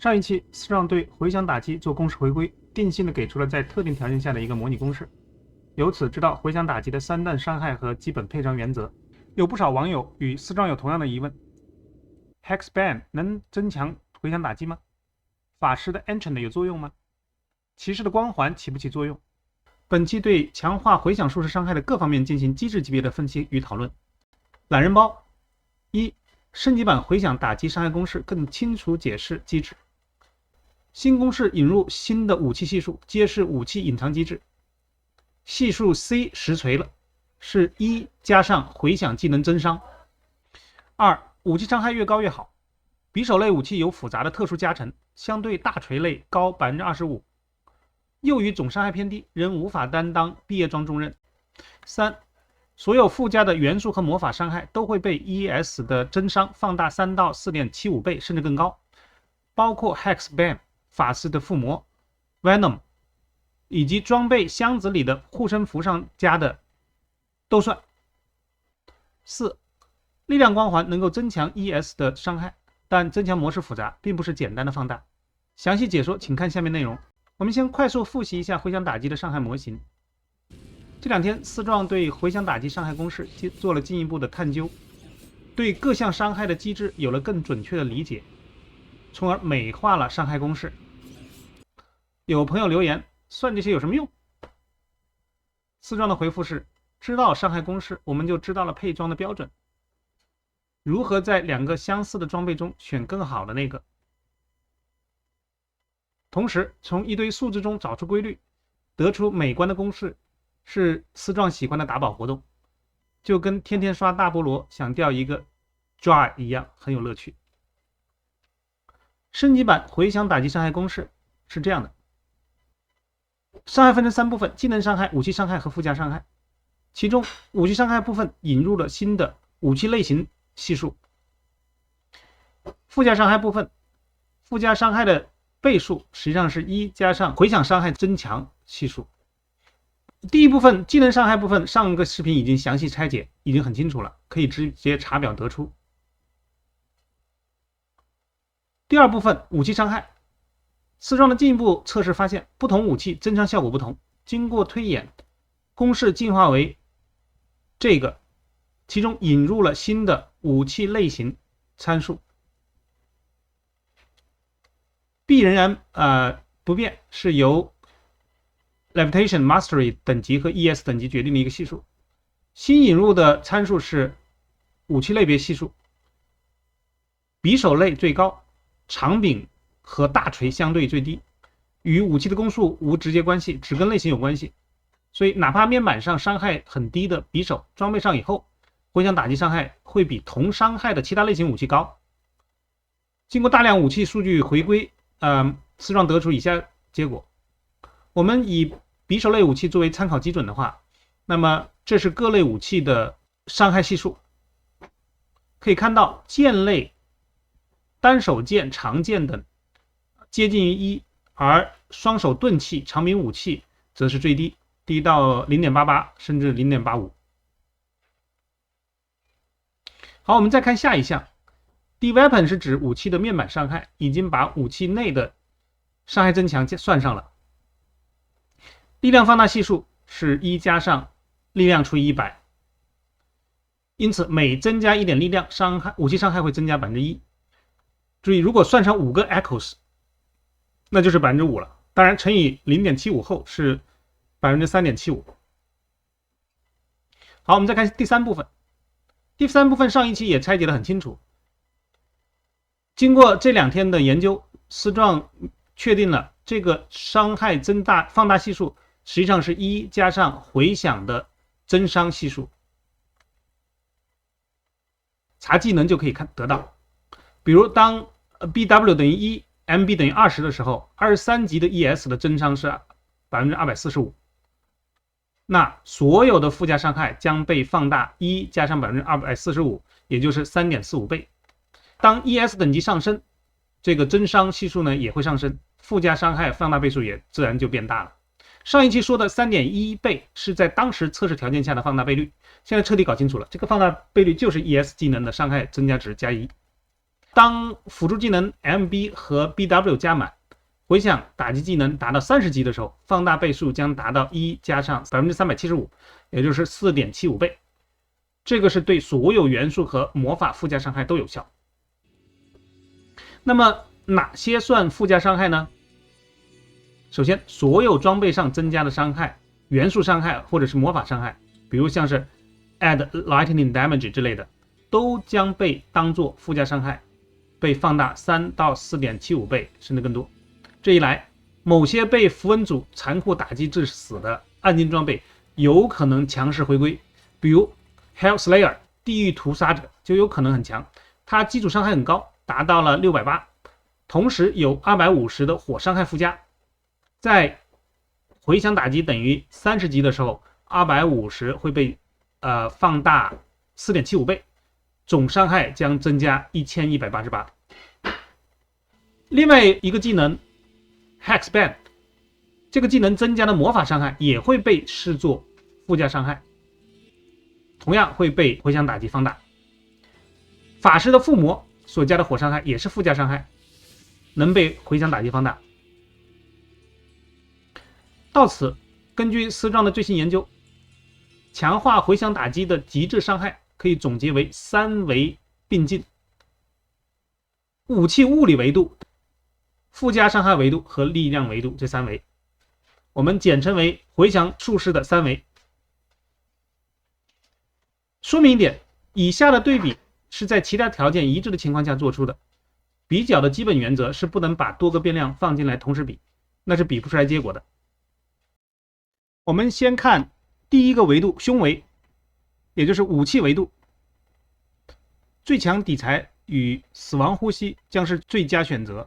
上一期，思壮对回响打击做公式回归，定性的给出了在特定条件下的一个模拟公式，由此知道回响打击的3段伤害和基本配张原则。有不少网友与思壮有同样的疑问 ：Hexband 能增强回响打击吗？法师的 Enchant 有作用吗？骑士的光环起不起作用？本期对强化回响术士伤害的各方面进行机制级别的分析与讨论。懒人包1，升级版回响打击伤害公式更清楚解释机制。新公式引入新的武器系数，揭示武器隐藏机制。系数 C 实锤了，是1加上回响技能增伤。2，武器伤害越高越好。匕首类武器有复杂的特殊加成，相对大锤类高 25%， 又与总伤害偏低，仍无法担当毕业装重任。3，所有附加的元素和魔法伤害都会被 ES 的增伤放大3到 4.75 倍甚至更高，包括 Hexband 法师的附魔 Venom 以及装备箱子里的护身符上加的都算。4，力量光环能够增强 ES 的伤害，但增强模式复杂，并不是简单的放大。详细解说请看下面内容。我们先快速复习一下回响打击的伤害模型。这2天思壮对回响打击伤害公式做了进一步的探究，对各项伤害的机制有了更准确的理解，从而美化了伤害公式。有朋友留言，算这些有什么用？思壮的回复是，知道伤害公式，我们就知道了配装的标准，如何在2个相似的装备中选更好的那个。同时从一堆数字中找出规律，得出美观的公式，是思壮喜欢的打宝活动，就跟天天刷大菠萝想钓一个 dry 一样，很有乐趣。升级版回响打击伤害公式是这样的，伤害分成3部分：技能伤害、武器伤害和附加伤害。其中武器伤害部分引入了新的武器类型系数。附加伤害部分，附加伤害的倍数实际上是1加上回响伤害增强系数。第一部分技能伤害部分，上个视频已经详细拆解，已经很清楚了，可以直接查表得出。第二部分武器伤害，思壮的进一步测试发现，不同武器增伤效果不同，经过推演，公式进化为这个，其中引入了新的武器类型参数。B 仍然不变，是由 Levitation Mastery 等级和 ES 等级决定的一个系数。新引入的参数是武器类别系数，匕首类最高，长柄和大锤相对最低，与武器的攻速无直接关系，只跟类型有关系。所以哪怕面板上伤害很低的匕首，装备上以后，回响打击伤害会比同伤害的其他类型武器高。经过大量武器数据回归，思壮得出以下结果。我们以匕首类武器作为参考基准的话，那么这是各类武器的伤害系数。可以看到剑类、单手剑、长剑等接近于1，而双手钝器、长柄武器则是最低，低到 0.88 甚至 0.85。 好，我们再看下一项。D-Weapon 是指武器的面板伤害，已经把武器内的伤害增强算上了。力量放大系数是1加上力量除以100，因此每增加1点力量，武器伤害会增加 1%。 注意，如果算上5个 Echoes， 那就是 5% 了，当然乘以 0.75 后是 3.75%。 好，我们再看第3部分。第3部分上一期也拆解得很清楚，经过这2天的研究，思壮确定了这个伤害放大系数实际上是1加上回响的增伤系数。查技能就可以得到，比如当 BW 等于1 MB 等于20的时候，23级的 ES 的增伤是 245%， 那所有的附加伤害将被放大1加上 245%， 也就是 3.45 倍。当 ES 等级上升，这个增伤系数呢也会上升，附加伤害放大倍数也自然就变大了。上一期说的 3.1 倍是在当时测试条件下的放大倍率，现在彻底搞清楚了，这个放大倍率就是 ES 技能的伤害增加值加1。当辅助技能 MB 和 BW 加满，回响打击技能达到30级的时候，放大倍数将达到1加上 375%， 也就是 4.75 倍。这个是对所有元素和魔法附加伤害都有效。那么哪些算附加伤害呢？首先，所有装备上增加的伤害、元素伤害或者是魔法伤害，比如像是 add lightning damage 之类的，都将被当作附加伤害，被放大3到 4.75 倍甚至更多。这一来，某些被符文组残酷打击致死的暗金装备有可能强势回归，比如 Hellslayer 地狱屠杀者就有可能很强，它基础伤害很高，达到了680，同时有250的火伤害附加。在回响打击等于30级的时候，250会被放大 4.75 倍，总伤害将增加1188。另外一个技能 Hexband， 这个技能增加的魔法伤害也会被视作附加伤害，同样会被回响打击放大。法师的附魔所加的火伤害也是附加伤害，能被回响打击放大。到此，根据思壮的最新研究，强化回响打击的极致伤害可以总结为3维并进：武器物理维度、附加伤害维度和力量维度这3维，我们简称为回响术士的3维。说明一点，以下的对比是在其他条件一致的情况下做出的。比较的基本原则是不能把多个变量放进来同时比，那是比不出来结果的。我们先看第一个维度胸维，也就是武器维度。最强底材与死亡呼吸将是最佳选择。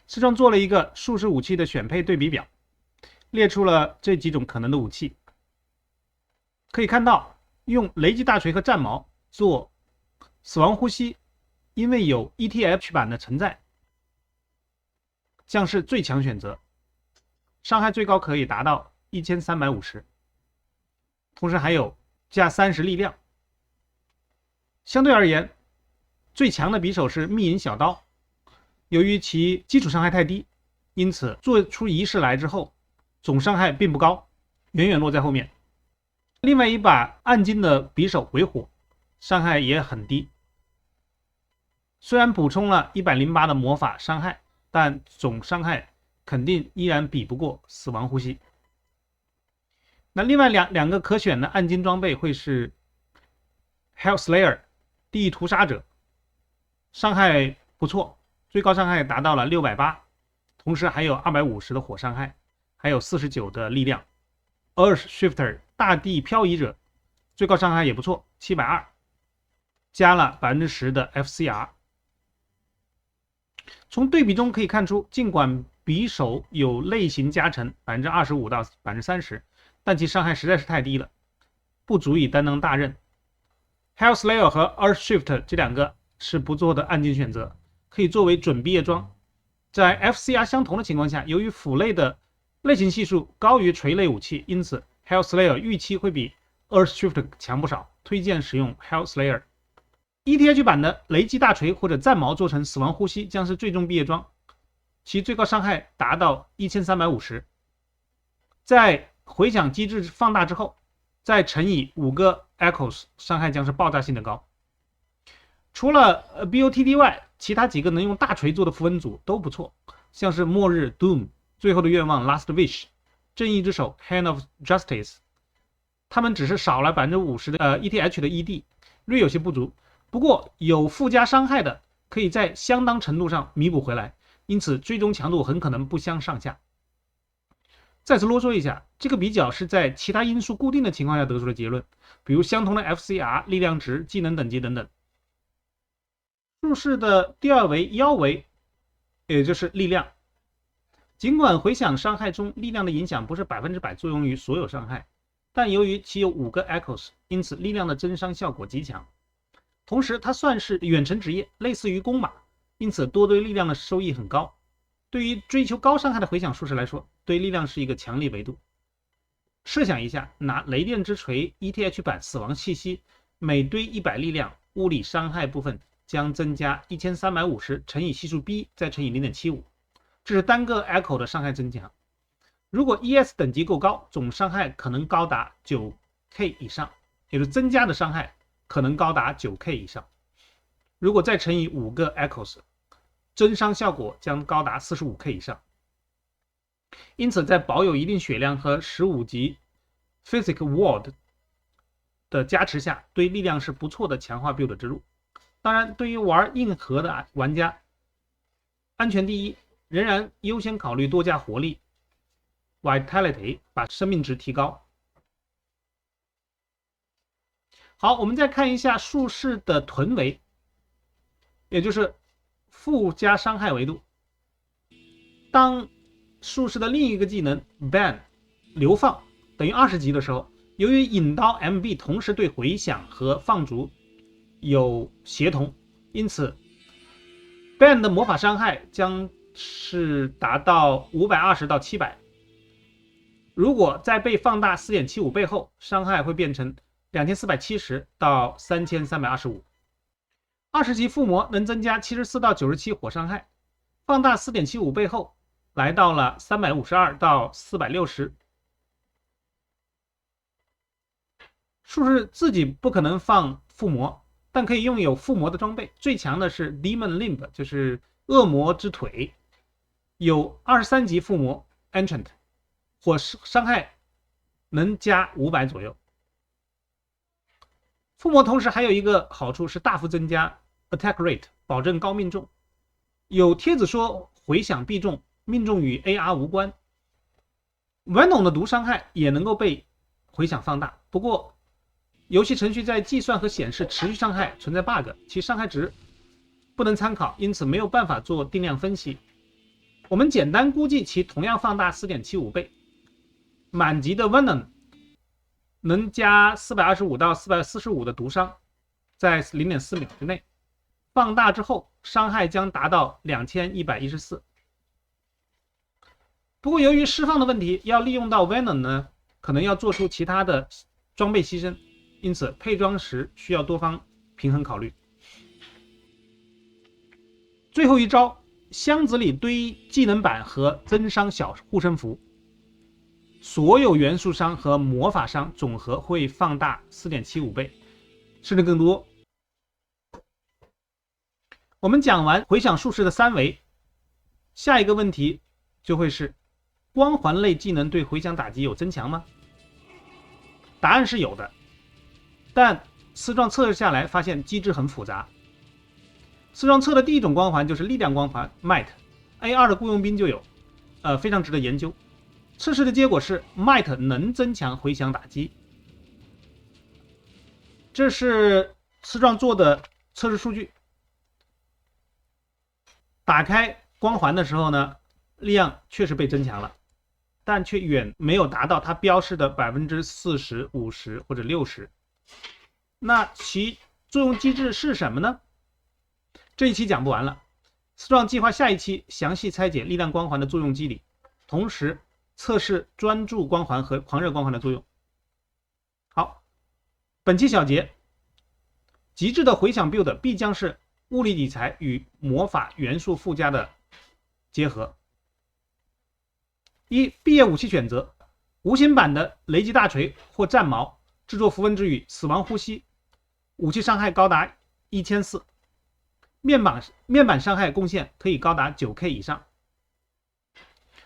思壮做了一个术士武器的选配对比表，列出了这几种可能的武器。可以看到，用雷击大锤和战矛做死亡呼吸，因为有 ETH 版的存在，将是最强选择。伤害最高可以达到1350，同时还有加30力量。相对而言，最强的匕首是密银小刀，由于其基础伤害太低，因此做出仪式来之后，总伤害并不高，远远落在后面。另外一把暗金的匕首为火，伤害也很低，虽然补充了108的魔法伤害，但总伤害肯定依然比不过死亡呼吸。那另外两个可选的暗金装备会是 Hellslayer 地狱屠杀者，伤害不错，最高伤害达到了680，同时还有250的火伤害，还有49的力量。Earth Shifter 大地漂移者，最高伤害也不错，720，加了 10% 的 FCR。从对比中可以看出，尽管匕首有类型加成 25% 到 30%， 但其伤害实在是太低了，不足以担当大任。Hellslayer 和 Earthshift 这两个是不错的暗金选择，可以作为准毕业装。在 FCR 相同的情况下，由于斧类的类型系数高于锤类武器，因此 Hellslayer 预期会比 Earthshift 强不少，推荐使用 Hellslayer。ETH 版的雷击大锤或者战矛做成死亡呼吸将是最终毕业装，其最高伤害达到1350，在回响机制放大之后，再乘以5个 Echoes， 伤害将是爆炸性的高。除了 BOTD 外，其他几个能用大锤做的符文组都不错，像是末日 Doom、 最后的愿望 Last Wish、 正义之手 Hand of Justice， 他们只是少了 50% 的ETH 的 ED， 略有些不足，不过有附加伤害的可以在相当程度上弥补回来，因此最终强度很可能不相上下。再次啰嗦一下，这个比较是在其他因素固定的情况下得出的结论，比如相同的 FCR、 力量值、技能等级等等。术士的第二维腰围，也就是力量。尽管回响伤害中力量的影响不是100%作用于所有伤害，但由于其有5个 Echoes， 因此力量的增伤效果极强。同时它算是远程职业，类似于弓马，因此多对力量的收益很高。对于追求高伤害的回响术士来说，对力量是一个强力维度。设想一下，拿雷电之锤 ETH 版死亡气息，每堆100力量物理伤害部分将增加1350乘以系数 b 再乘以 0.75， 这是单个 echo 的伤害增强。如果 ES 等级够高，总伤害可能高达 9K 以上，也就是增加的伤害可能高达 9K 以上。如果再乘以5个 echoes， 增伤效果将高达 45K 以上。因此在保有一定血量和15级 Physic Ward 的加持下，对力量是不错的强化 build 之路。当然，对于玩硬核的玩家，安全第一，仍然优先考虑多加活力 Vitality， 把生命值提高。好，我们再看一下术士的臀维，也就是附加伤害维度。当术士的另一个技能 Ban 流放等于20级的时候，由于引刀 MB 同时对回响和放逐有协同，因此 Ban 的魔法伤害将是达到520到700。如果在被放大 4.75 倍后，伤害会变成2470到3325。20级附魔能增加74到97火伤害，放大 4.75 倍后来到了352到460。术士自己不可能放附魔，但可以拥有附魔的装备。最强的是 Demon Limb， 就是恶魔之腿，有23级附魔 Enchant， 火伤害能加500左右。附魔同时还有一个好处是大幅增加 Attack Rate， 保证高命中。有帖子说回响必中，命中与 AR 无关。Venom 的毒伤害也能够被回响放大，不过游戏程序在计算和显示持续伤害存在 bug， 其伤害值不能参考，因此没有办法做定量分析。我们简单估计其同样放大 4.75 倍。满级的 Venom 能加425到445的毒伤，在 0.4 秒之内。放大之后，伤害将达到2114。不过由于释放的问题，要利用到 Venom 呢，可能要做出其他的装备牺牲，因此配装时需要多方平衡考虑。最后一招，箱子里堆技能板和增伤小护身符，所有元素伤和魔法伤总和会放大 4.75 倍，甚至更多。我们讲完回响术士的3维，下一个问题就会是光环类技能对回响打击有增强吗？答案是有的，但丝状测试下来发现机制很复杂。丝状测的第一种光环就是力量光环 Might， A2 的雇佣兵就有，非常值得研究。测试的结果是 Might 能增强回响打击，这是丝状做的测试数据。打开光环的时候呢，力量确实被增强了，但却远没有达到它标示的 40%、50% 或者 60%。那其作用机制是什么呢？这一期讲不完了，丝状计划下一期详细拆解力量光环的作用机理，同时测试专注光环和狂热光环的作用。好，本期小结，极致的回响 build 必将是物理理财与魔法元素附加的结合。一、毕业武器选择：无形版的雷击大锤或战矛，制作符文之语、死亡呼吸，武器伤害高达1400，面板伤害贡献可以高达 9K 以上。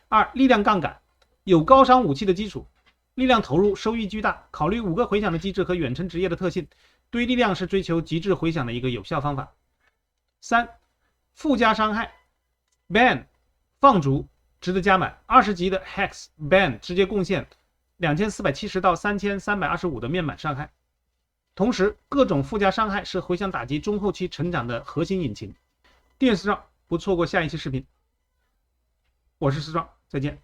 二、力量杠杆，有高伤武器的基础，力量投入收益巨大，考虑5个回响的机制和远程职业的特性，对于力量是追求极致回响的一个有效方法。3、附加伤害 Ban 放逐值得加满，20级的 Hex Ban 直接贡献2470到3325的面板伤害。同时各种附加伤害是回响打击中后期成长的核心引擎。订阅丝状，不错过下一期视频。我是丝状，再见。